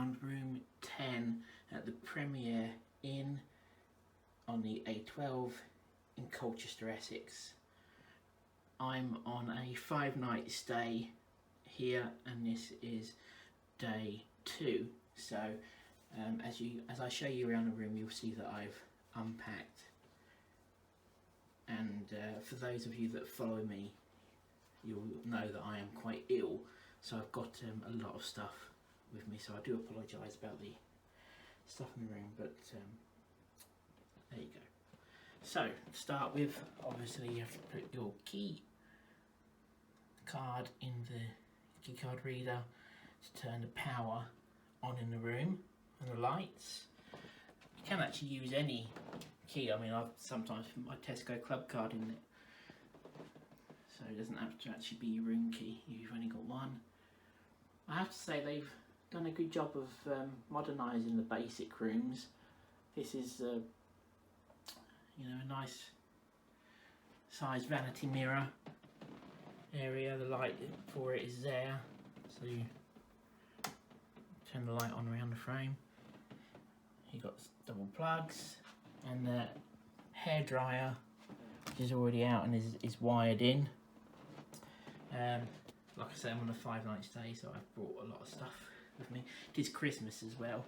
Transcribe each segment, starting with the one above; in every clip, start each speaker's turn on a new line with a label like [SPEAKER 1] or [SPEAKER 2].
[SPEAKER 1] around room 10 at the Premier Inn on the A12 in Colchester, Essex. I'm on a 5-night stay here, and this is day 2. So as I show you around the room, you'll see that I've unpacked, and for those of you that follow me, you'll know that I am quite ill, so I've got a lot of stuff with me, so I do apologise about the stuff in the room, but there you go. So to start with, obviously you have to put your key card in the key card reader to turn the power on in the room and the lights. You can actually use any key. I mean, I've sometimes put my Tesco club card in it, so it doesn't have to actually be your room key. You've only got one. I have to say they've done a good job of modernising the basic rooms. This is you know, a nice size vanity mirror area. The light for it is there, so you turn the light on around the frame. You've got double plugs, and the hairdryer, which is already out and is wired in. Like I say, I'm on a 5-night stay, so I've brought a lot of stuff with me. It is Christmas as well,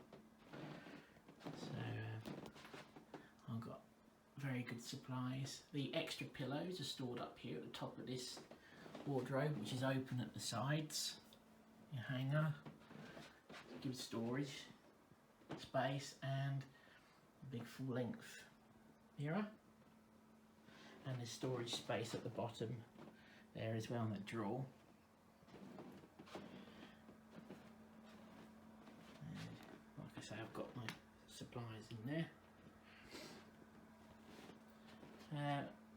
[SPEAKER 1] so I've got very good supplies. The extra pillows are stored up here at the top of this wardrobe, which is open at the sides. Your hanger gives storage space, and a big full-length mirror, and there's storage space at the bottom there as well in that drawer. And like I say, I've got my supplies in there.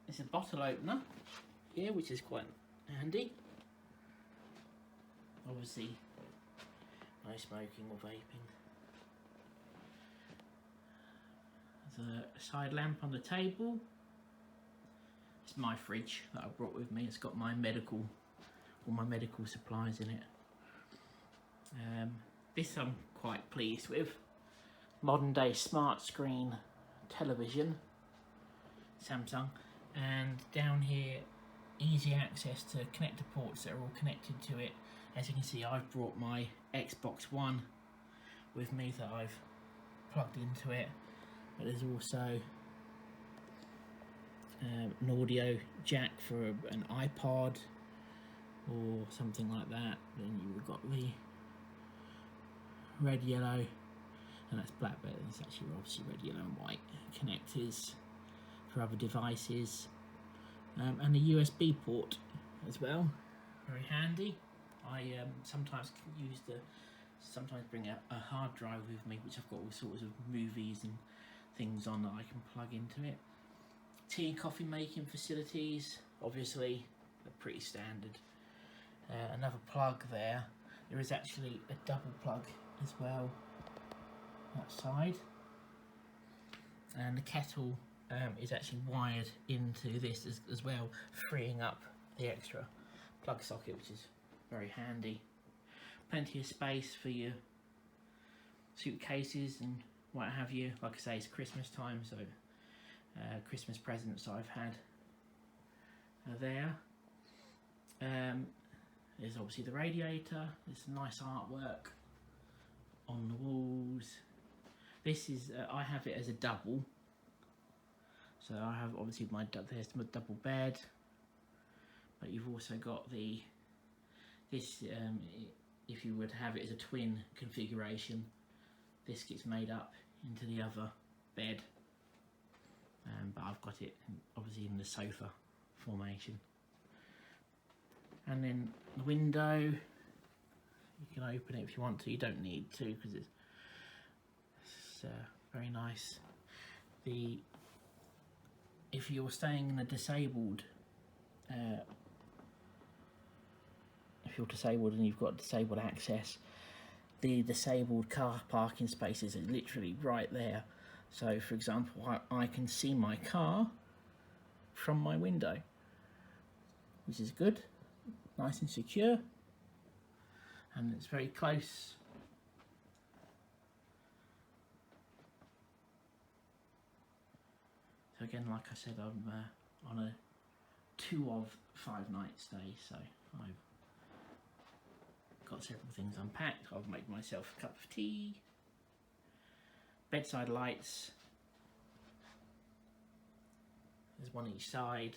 [SPEAKER 1] There's a bottle opener here, which is quite handy. Obviously, no smoking or vaping. There's a side lamp on the table. It's my fridge that I brought with me. It's got all my medical supplies in it. This I'm quite pleased with. Modern day smart screen television, Samsung, and down here easy access to connector ports that are all connected to it. As you can see, I've brought my Xbox One with me that I've plugged into it, but there's also an audio jack for an iPod or something like that. Then you've got the red, yellow, and that's black, but it's actually obviously red, yellow and white connectors for other devices, and a USB port as well, very handy. I sometimes bring a hard drive with me, which I've got all sorts of movies and things on that I can plug into it. Tea and coffee making facilities, obviously, are pretty standard. Another plug there. There is actually a double plug as well, that side, and the kettle is actually wired into this as well, freeing up the extra plug socket, which is very handy. Plenty of space for your suitcases and what have you. Like I say, it's Christmas time, so Christmas presents I've had there. There's obviously the radiator. There's some nice artwork on the walls. This is I have it as a double. So I have obviously there's my double bed, but you've also got this if you would have it as a twin configuration, this gets made up into the other bed, but I've got it obviously in the sofa formation. And then the window, you can open it if you want to. You don't need to, because it's very nice. If you're staying in a disabled, if you're disabled and you've got disabled access, the disabled car parking spaces are literally right there. So for example, I can see my car from my window, which is good, nice and secure, and it's very close So again, like I said, I'm on a 2 of 5 night stay, so I've got several things unpacked. I've made myself a cup of tea, bedside lights, there's one each side,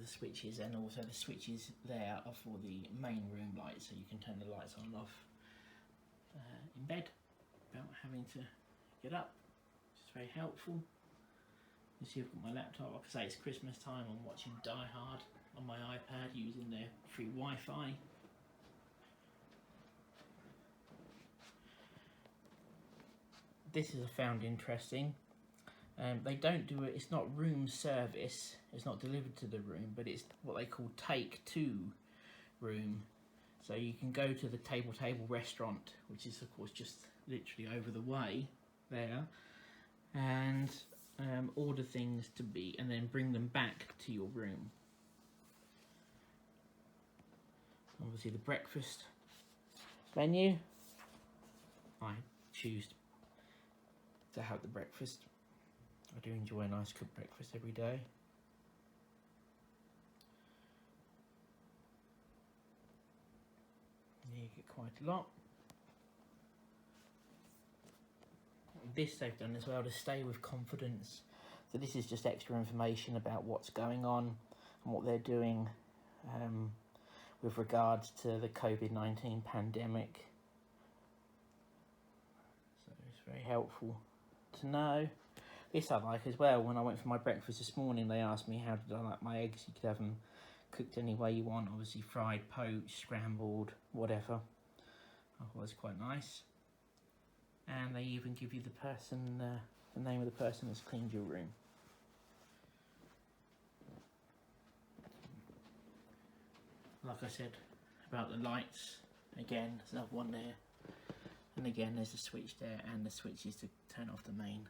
[SPEAKER 1] the switches, and also the switches there are for the main room lights, so you can turn the lights on and off in bed without having to get up, which is very helpful. You see, I've got my laptop. Like I say, it's Christmas time. I'm watching Die Hard on my iPad using their free Wi-Fi. This is I found interesting. They don't do it. It's not room service. It's not delivered to the room, but it's what they call take to room. So you can go to the Table restaurant, which is of course just literally over the way there, and order things to be, and then bring them back to your room. Obviously the breakfast menu, I choose to have the breakfast. I do enjoy a nice cooked breakfast every day. You get quite a lot. This they've done as well to stay with confidence. So this is just extra information about what's going on and what they're doing with regards to the COVID-19 pandemic. So it's very helpful to know. This I like as well. When I went for my breakfast this morning, they asked me how did I like my eggs. You could have them cooked any way you want, obviously fried, poached, scrambled, whatever. I thought it was quite nice. And they even give you the name of the person that's cleaned your room. Like I said about the lights, again, there's another one there. And again, there's a switch there, and the switch is to turn off the main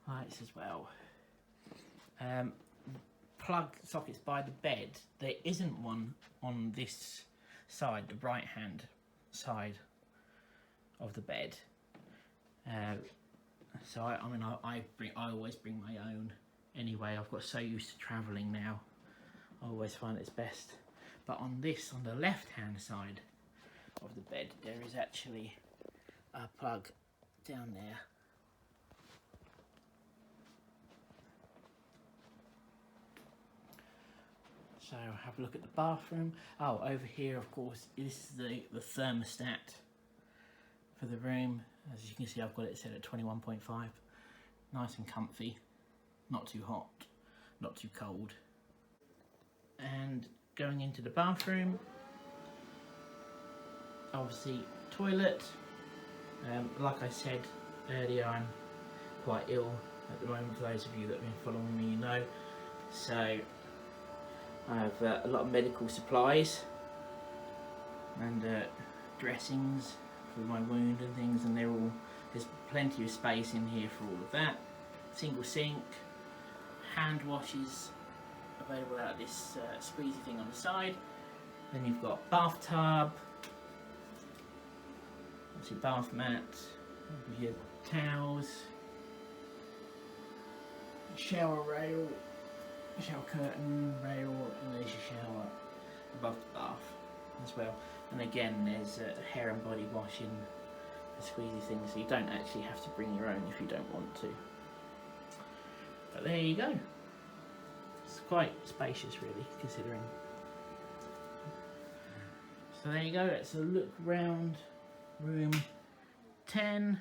[SPEAKER 1] lights as well. Plug sockets by the bed. There isn't one on this side, the right hand side of the bed. So I always bring my own anyway. I've got so used to travelling now, I always find it's best. But on the left hand side of the bed, there is actually a plug down there. So have a look at the bathroom. Oh, over here, of course, is the thermostat for the room. As you can see, I've got it set at 21.5. Nice and comfy, not too hot, not too cold. And going into the bathroom, obviously toilet. Like I said earlier, I'm quite ill at the moment. For those of you that have been following me, you know. So I have a lot of medical supplies and dressings for my wound and things, and there's plenty of space in here for all of that. Single sink, hand washes available out of this squeezy thing on the side. Then you've got bathtub, obviously bath mat, your towels, shower rail, shower curtain rail, and there's your shower above the bath as well. And again, there's hair and body washing, the squeezy thing, so you don't actually have to bring your own if you don't want to. But there you go. It's quite spacious, really, considering. So there you go. Let's look round room 10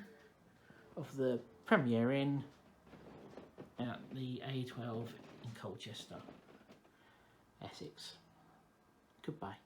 [SPEAKER 1] of the Premier Inn at the A12 in Colchester, Essex. Goodbye.